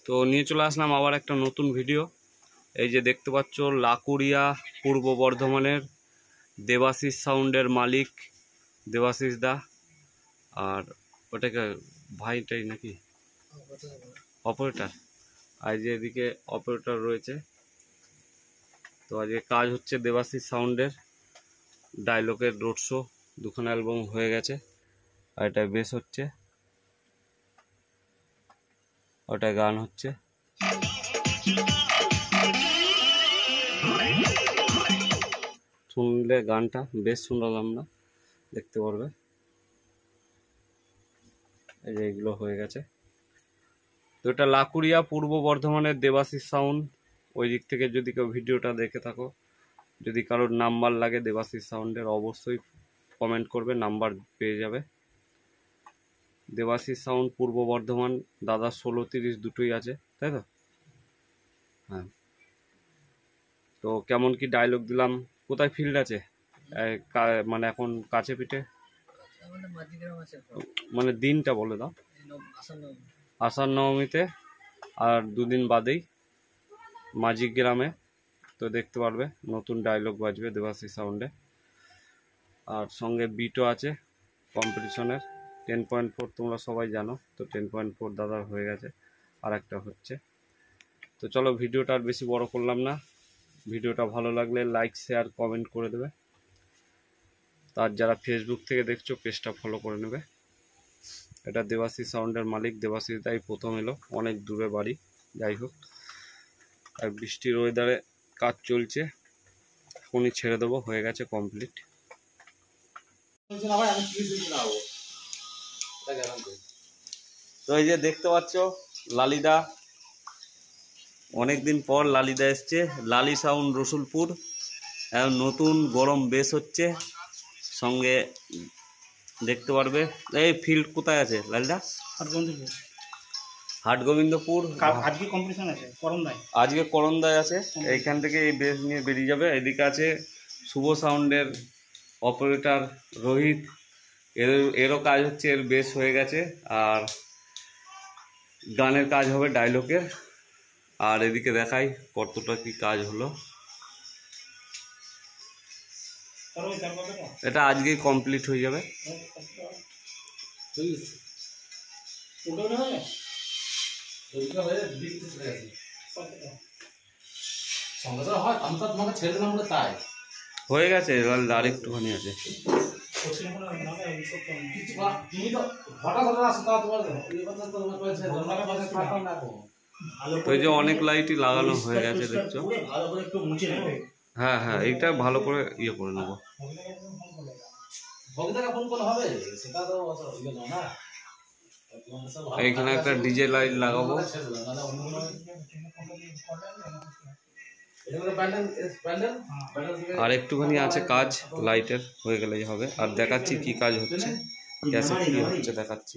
তো নিয়ে চলে আসলাম আবার একটা নতুন ভিডিও। এই যে দেখতে পাচ্ছ লাকুড়িয়া পূর্ব বর্ধমানের দেবাশিস সাউন্ডের মালিক দেবাশিস দা, আর ওটাকে ভাইটাই নাকি অপারেটর। আর যে এদিকে অপারেটর রয়েছে। তো আজকে কাজ হচ্ছে দেবাশিস সাউন্ডের ডায়লগের রোড শো, দুখানা অ্যালবাম হয়ে গেছে। আর এটা বেস হচ্ছে, ওটা গান হচ্ছে। শুনলে গানটা বেশ শুনলাম না, দেখতে পারবে। এই যে এগুলো হয়ে গেছে। তো এটা লাকুড়িয়া পূর্ব বর্ধমানের দেবাশিস সাউন্ড। ওই দিক থেকে যদি কেউ ভিডিওটা দেখে থাকো, যদি কারোর নাম্বার লাগে দেবাশিস সাউন্ডের, অবশ্যই কমেন্ট করবে, নাম্বার পেয়ে যাবে। দেবাশিস সাউন্ড পূর্ব বর্ধমান, দাদা 16-30 দুটোই আছে, তাই তো? হ্যাঁ। তো কেমন কি ডায়লগ দিলাম, কোথায় ফিল্ড আছে? মানে এখন কাছে পিঠে, মানে দিনটা বলে দাও। আষাঢ় নবমীতে আর দুদিন বাদেই মাঝি গ্রামে। তো দেখতে পারবে নতুন ডায়লগ বাজবে দেবাশিস সাউন্ডে। আর সঙ্গে বিটও আছে কম্পিটিশনের। 10.4 তোমরা সবাই জানো, তো 10.4 দাদা হয়ে গেছে, আর একটা হচ্ছে। তো চলো ভিডিওটা আর বেশি বড় করলাম না। ভিডিওটা ভালো লাগলে লাইক শেয়ার কমেন্ট করে দেবে। তার যারা ফেসবুক থেকে দেখছো পেজটা ফলো করে নেবে। এটা দেবাশিস সাউন্ডের মালিক দেবাশিস দাই প্রথম এলো, অনেক দূরে বাড়ি। যাই হোক, আর বৃষ্টির ওয়েদারে কাজ চলছে, এখনই ছেড়ে দেবো, হয়ে গেছে কমপ্লিট। তো এই যে দেখতে পাচ্ছ লালিদা, অনেকদিন পর লালিদা এসছে। লালি সাউন্ড রসুলপুর, নতুন গরম বেস হচ্ছে। সঙ্গে দেখতে পারবে এই ফিল্ড কোথায় আছে লালিদা? হাটগোবিন্দপুর। আজকে কম্পিটিশন আছে করন্দায়, আজকে করন্দায় আছে। এইখান থেকে এই বেস নিয়ে বেরিয়ে যাবে। এদিকে আছে শুভ সাউন্ডের অপারেটর রোহিত, এরও কাজ হচ্ছে, এর বেস হয়ে গেছে। আর গানের কাজ হবে ডায়লগের। আর এদিকে দেখাই কতটা কি কাজ হলো। এটা আজকেই কমপ্লিট হয়ে যাবে। হয়ে গেছে, আর একটুখানি আছে। তো এই যে অনেক লাইটই লাগানো হয়ে গেছে দেখছো। হ্যাঁ হ্যাঁ, এইটা ভালো করে ইয়ে করে নেবো। এইখানে একটা ডিজে লাইট লাগাবো। আর একটুখানি আছে কাজ লাইটের, হয়ে গেলেই হবে। আর দেখাচ্ছি কি কাজ হচ্ছে, ক্যাসেট কি হচ্ছে দেখাচ্ছি।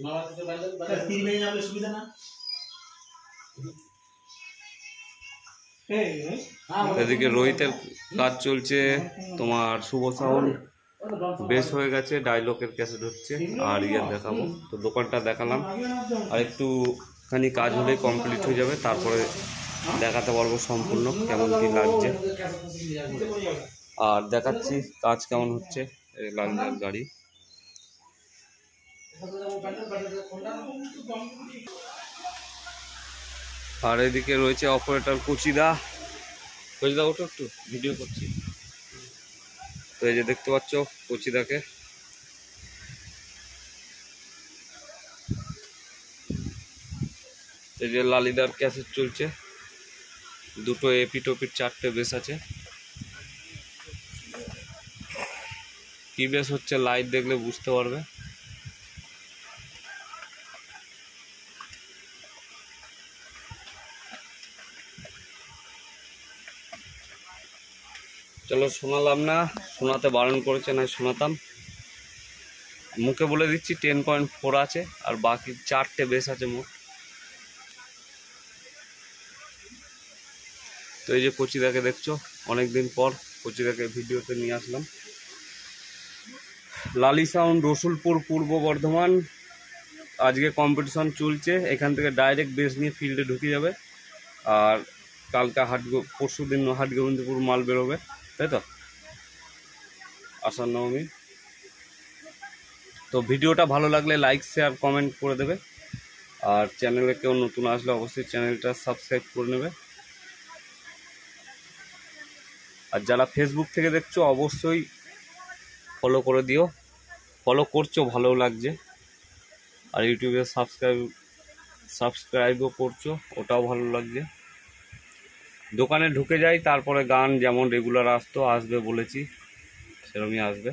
এদিকে রোহিতের কাজ চলছে, তোমার শুভ সাউন্ড বেশ হয়ে গেছে, ডায়লগের ক্যাসেট হচ্ছে। আর ইয়ে দেখাবো, তো দোকানটা দেখালাম। আর একটুখানি কাজ হলেই কমপ্লিট হয়ে যাবে, তারপরে দেখাতে পারবো সম্পূর্ণ কেমন কি লাগছে। আর দেখাচ্ছি কাজ কেমন হচ্ছে। লাল লাল গাড়ি। আর এদিকে রয়েছে অপারেটর কচিদা। কচিদা ওঠো, একটু ভিডিও করছি। তো এই যে দেখতে পাচ্ছ কচিদাকে। এই যে লালিদার ক্যাসেট চলছে, দুটো এপি টপির 4টে বেস আছে। কি বেস হচ্ছে লাইট দেখলে বুঝতে পারবে। চলো শোনালাম না, শোনাতে বারণ করেছে, না শোনাতাম। মুখে বলে দিচ্ছি 10.4 আছে, আর বাকি 4টে বেস আছে মুখ। তো এই যে কচিদাকে দেখছো, অনেকদিন পর কচিদাকে ভিডিওতে নিয়ে আসলাম। লালি সাউন্ড রসুলপুর পূর্ব বর্ধমান, আজকে কম্পিটিশন চলছে, এখান থেকে ডাইরেক্ট বেস নিয়ে ফিল্ডে ঢুকে যাবে। আর কালকে পরশু দিন হাট গোবিন্দপুর মাল বেরোবে, তাই তো আষাঢ় নবমী। তো ভিডিওটা ভালো লাগলে লাইক শেয়ার কমেন্ট করে দেবে। আর চ্যানেলে কেউ নতুন আসলে অবশ্যই চ্যানেলটা সাবস্ক্রাইব করে নেবে। আর যারা ফেসবুক থেকে দেখছো অবশ্যই ফলো করে দিও, ফলো করছো ভালো লাগছে। আর ইউটিউবে সাবস্ক্রাইবও করছো, ওটাও ভালো লাগছে। দোকানে ঢুকে যাই, তারপরে গান যেমন রেগুলার আসবে বলেছি সেরকমই আসবে।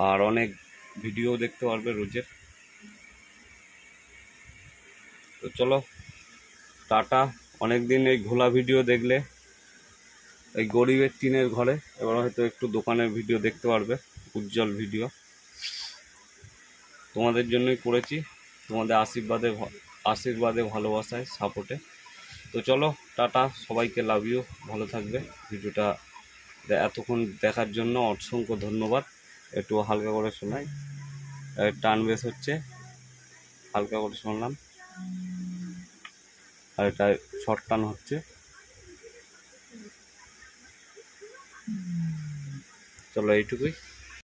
আর অনেক ভিডিও দেখতে পারবে রোজের। তো চলো টাটা। অনেকদিন এই ঘোলা ভিডিও দেখলে, এই গরিবের টিনের ঘরে, এবার হয়তো একটু দোকানের ভিডিও দেখতে পারবে, উজ্জ্বল ভিডিও। তোমাদের জন্যই করেছি, তোমাদের আশীর্বাদে ভালোবাসায় সাপোর্টে। তো চলো টাটা, সবাইকে লাভ ইউ, ভালো থাকবে। ভিডিওটা এতক্ষণ দেখার জন্য অসংখ্য ধন্যবাদ। একটু হালকা করে শোনাই, টান বেশ হচ্ছে, হালকা করে শুনলাম। আর এটা শর্ট টান হচ্ছে। চলো এইটুকুই।